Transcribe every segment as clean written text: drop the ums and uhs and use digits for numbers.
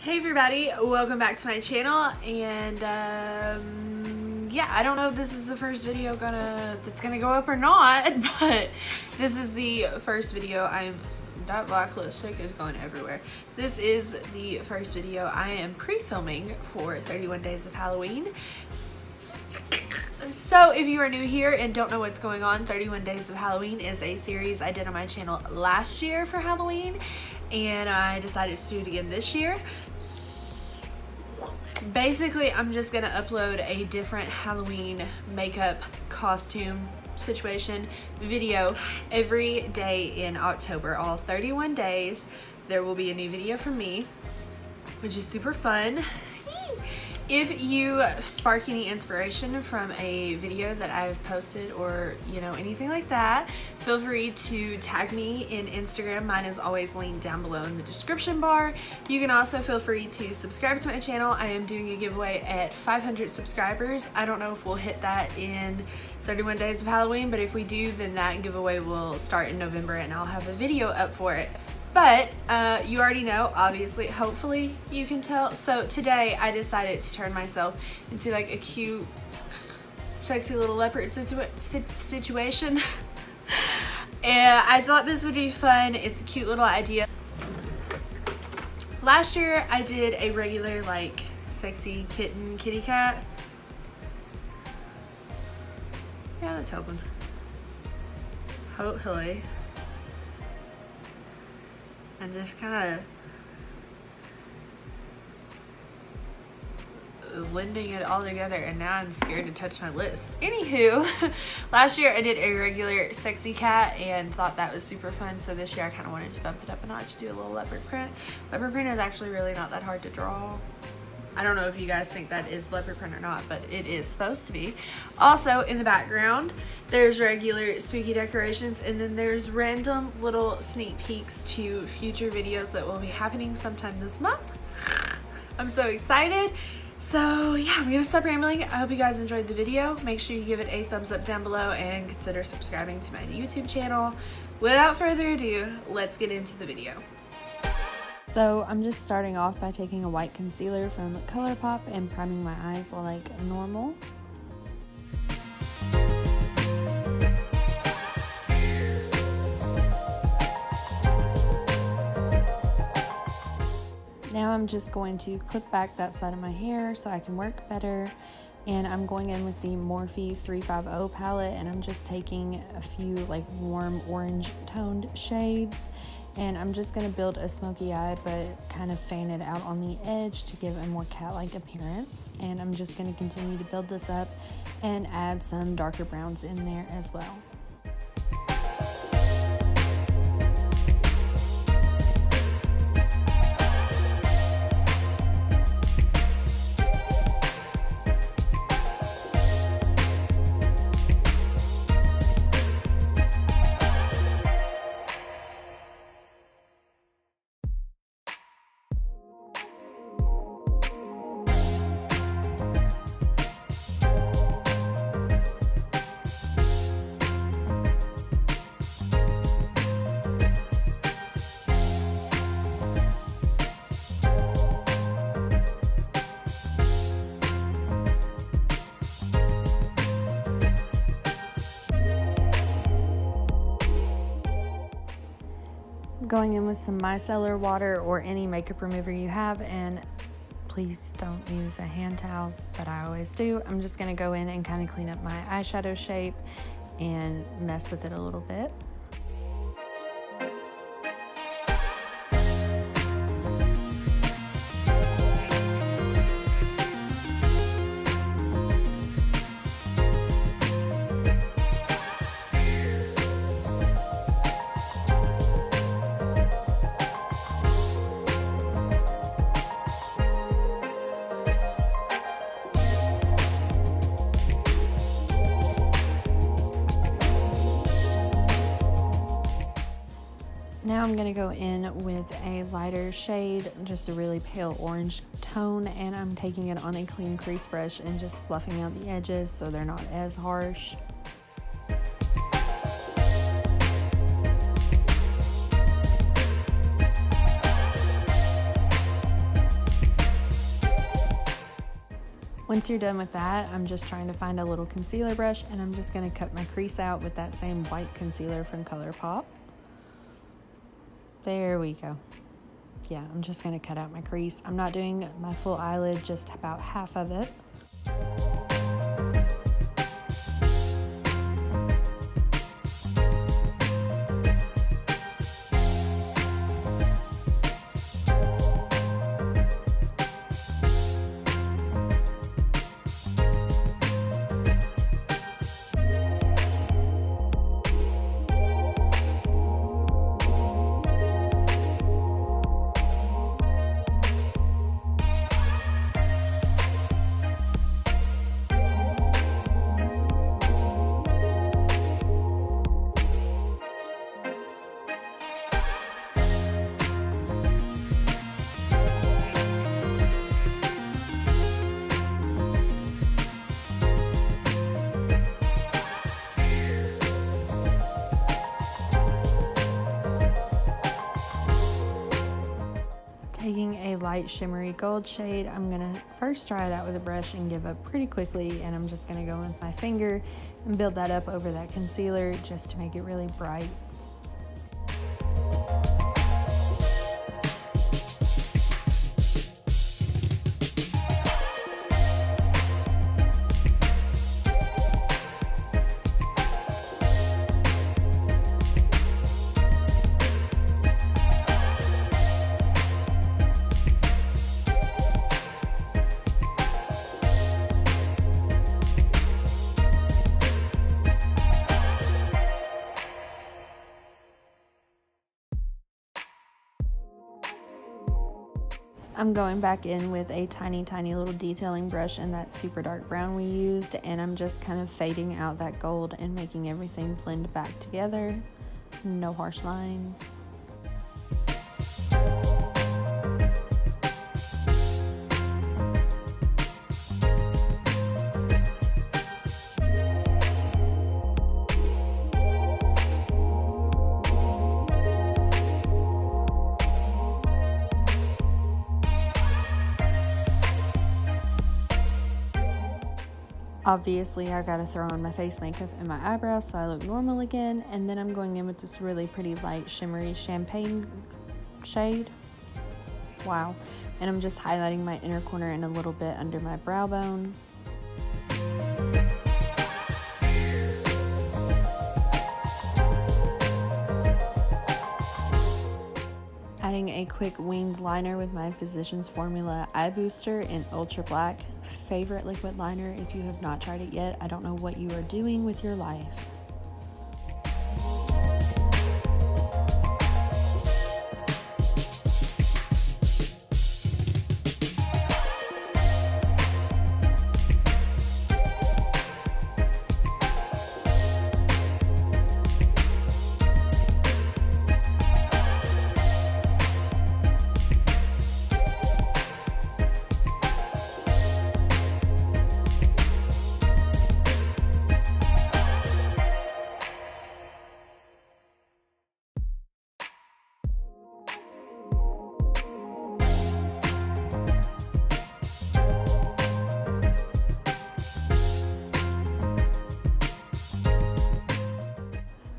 Hey everybody, welcome back to my channel, and yeah, I don't know if this is the first video that's gonna go up or not, but this is the first video. That black lipstick is going everywhere. This is the first video I am pre-filming for 31 Days of Halloween. So if you are new here and don't know what's going on, 31 Days of Halloween is a series I did on my channel last year for Halloween, and I decided to do it again this year. Basically, I'm just gonna upload a different Halloween makeup costume situation video every day in October. All 31 days there will be a new video from me, which is super fun. If you spark any inspiration from a video that I've posted, or anything like that, feel free to tag me in Instagram. Mine is always linked down below in the description bar. You can also feel free to subscribe to my channel. I am doing a giveaway at 500 subscribers. I don't know if we'll hit that in 31 Days of Halloween, but if we do, then that giveaway will start in November and I'll have a video up for it. But you already know, obviously, hopefully you can tell. So today I decided to turn myself into like a cute, sexy little leopard situation. And I thought this would be fun. It's a cute little idea. Last year I did a regular like sexy kitty cat. Yeah, that's helping. Hopefully. And just kind of blending it all together, and now I'm scared to touch my lips. Anywho, last year I did a regular sexy cat and thought that was super fun, so this year I kind of wanted to bump it up a notch, do a little leopard print. Leopard print is actually really not that hard to draw. I don't know if you guys think that is leopard print or not, but it is supposed to be. Also, in the background, there's regular spooky decorations, and then there's random little sneak peeks to future videos that will be happening sometime this month. I'm so excited. So yeah, I'm gonna stop rambling. I hope you guys enjoyed the video. Make sure you give it a thumbs up down below and consider subscribing to my YouTube channel. Without further ado, let's get into the video. So I'm just starting off by taking a white concealer from ColourPop and priming my eyes like normal. Now I'm just going to clip back that side of my hair so I can work better. And I'm going in with the Morphe 350 palette, and I'm just taking a few like warm orange toned shades. And I'm just going to build a smoky eye, but kind of fan it out on the edge to give a more cat-like appearance. And I'm just going to continue to build this up and add some darker browns in there as well. Going in with some micellar water or any makeup remover you have, and please don't use a hand towel, but I always do. I'm just going to go in and kind of clean up my eyeshadow shape and mess with it a little bit. Now I'm going to go in with a lighter shade, just a really pale orange tone, and I'm taking it on a clean crease brush and just fluffing out the edges so they're not as harsh. Once you're done with that, I'm just trying to find a little concealer brush, and I'm just going to cut my crease out with that same white concealer from ColourPop. There we go. Yeah, I'm just going to cut out my crease. I'm not doing my full eyelid, just about half of it. Taking a light shimmery gold shade, I'm going to first try it out with a brush and give up pretty quickly, and I'm just going to go with my finger and build that up over that concealer just to make it really bright. I'm going back in with a tiny little detailing brush and that super dark brown we used, and I'm just kind of fading out that gold and making everything blend back together. No harsh lines. Obviously, I gotta throw on my face makeup and my eyebrows so I look normal again, and then I'm going in with this really pretty light shimmery champagne shade. Wow. And I'm just highlighting my inner corner and a little bit under my brow bone. Adding a quick winged liner with my Physicians Formula Eye Booster in Ultra Black. Favorite liquid liner. If you have not tried it yet, I don't know what you are doing with your life.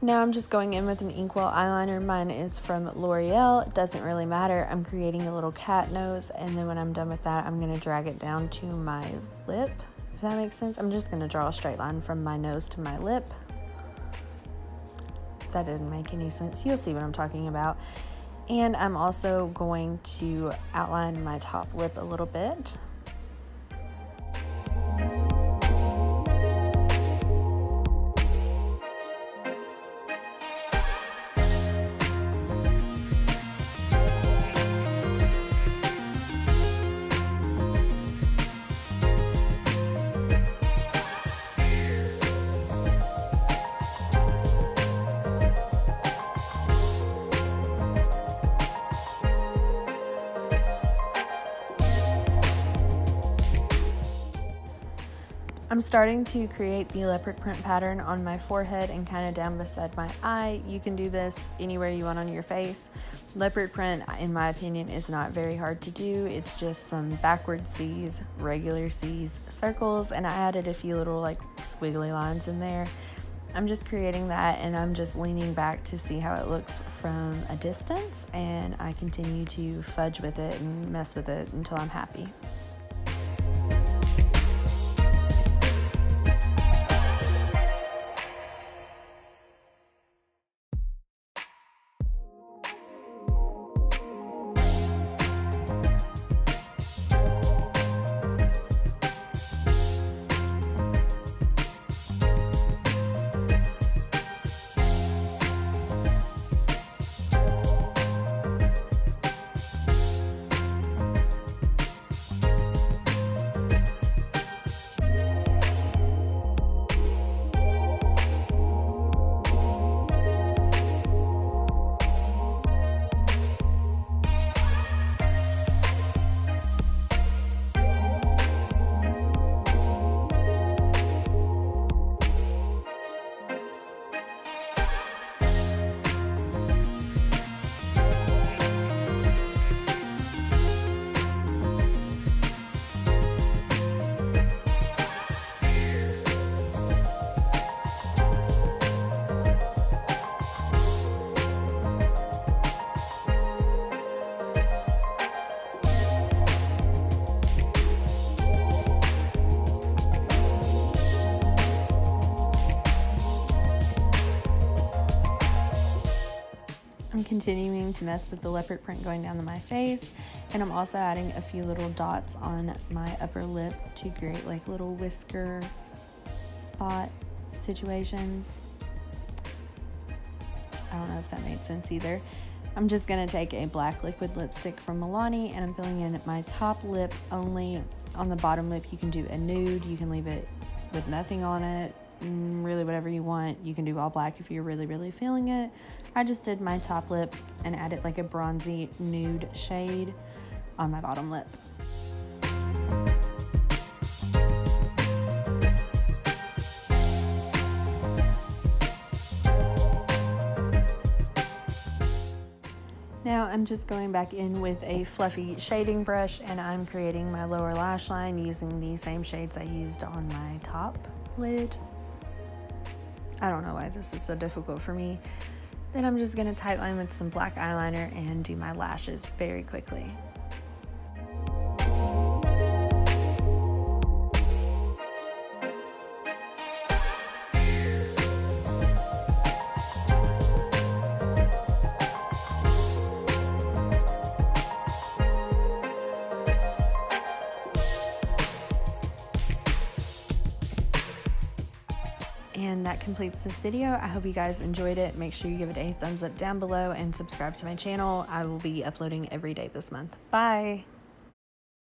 Now I'm just going in with an inkwell eyeliner. Mine is from L'Oreal. It doesn't really matter. I'm creating a little cat nose, and then when I'm done with that, I'm going to drag it down to my lip, if that makes sense. I'm just going to draw a straight line from my nose to my lip. That didn't make any sense. You'll see what I'm talking about. And I'm also going to outline my top lip a little bit. I'm starting to create the leopard print pattern on my forehead and kind of down beside my eye. You can do this anywhere you want on your face. Leopard print, in my opinion, is not very hard to do. It's just some backward C's, regular C's, circles, and I added a few little like squiggly lines in there. I'm just creating that, and I'm just leaning back to see how it looks from a distance, and I continue to fudge with it and mess with it until I'm happy. I'm continuing to mess with the leopard print going down to my face, and I'm also adding a few little dots on my upper lip to create like little whisker spot situations. I don't know if that made sense either. I'm just going to take a black liquid lipstick from Milani, and I'm filling in my top lip only. On the bottom lip you can do a nude, you can leave it with nothing on it, really whatever you want. You can do all black if you're really feeling it. I just did my top lip and added like a bronzy nude shade on my bottom lip. Now I'm just going back in with a fluffy shading brush, and I'm creating my lower lash line using the same shades I used on my top lid. I don't know why this is so difficult for me. Then I'm just gonna tightline with some black eyeliner and do my lashes very quickly. And that completes this video. I hope you guys enjoyed it. Make sure you give it a thumbs up down below and subscribe to my channel. I will be uploading every day this month. Bye.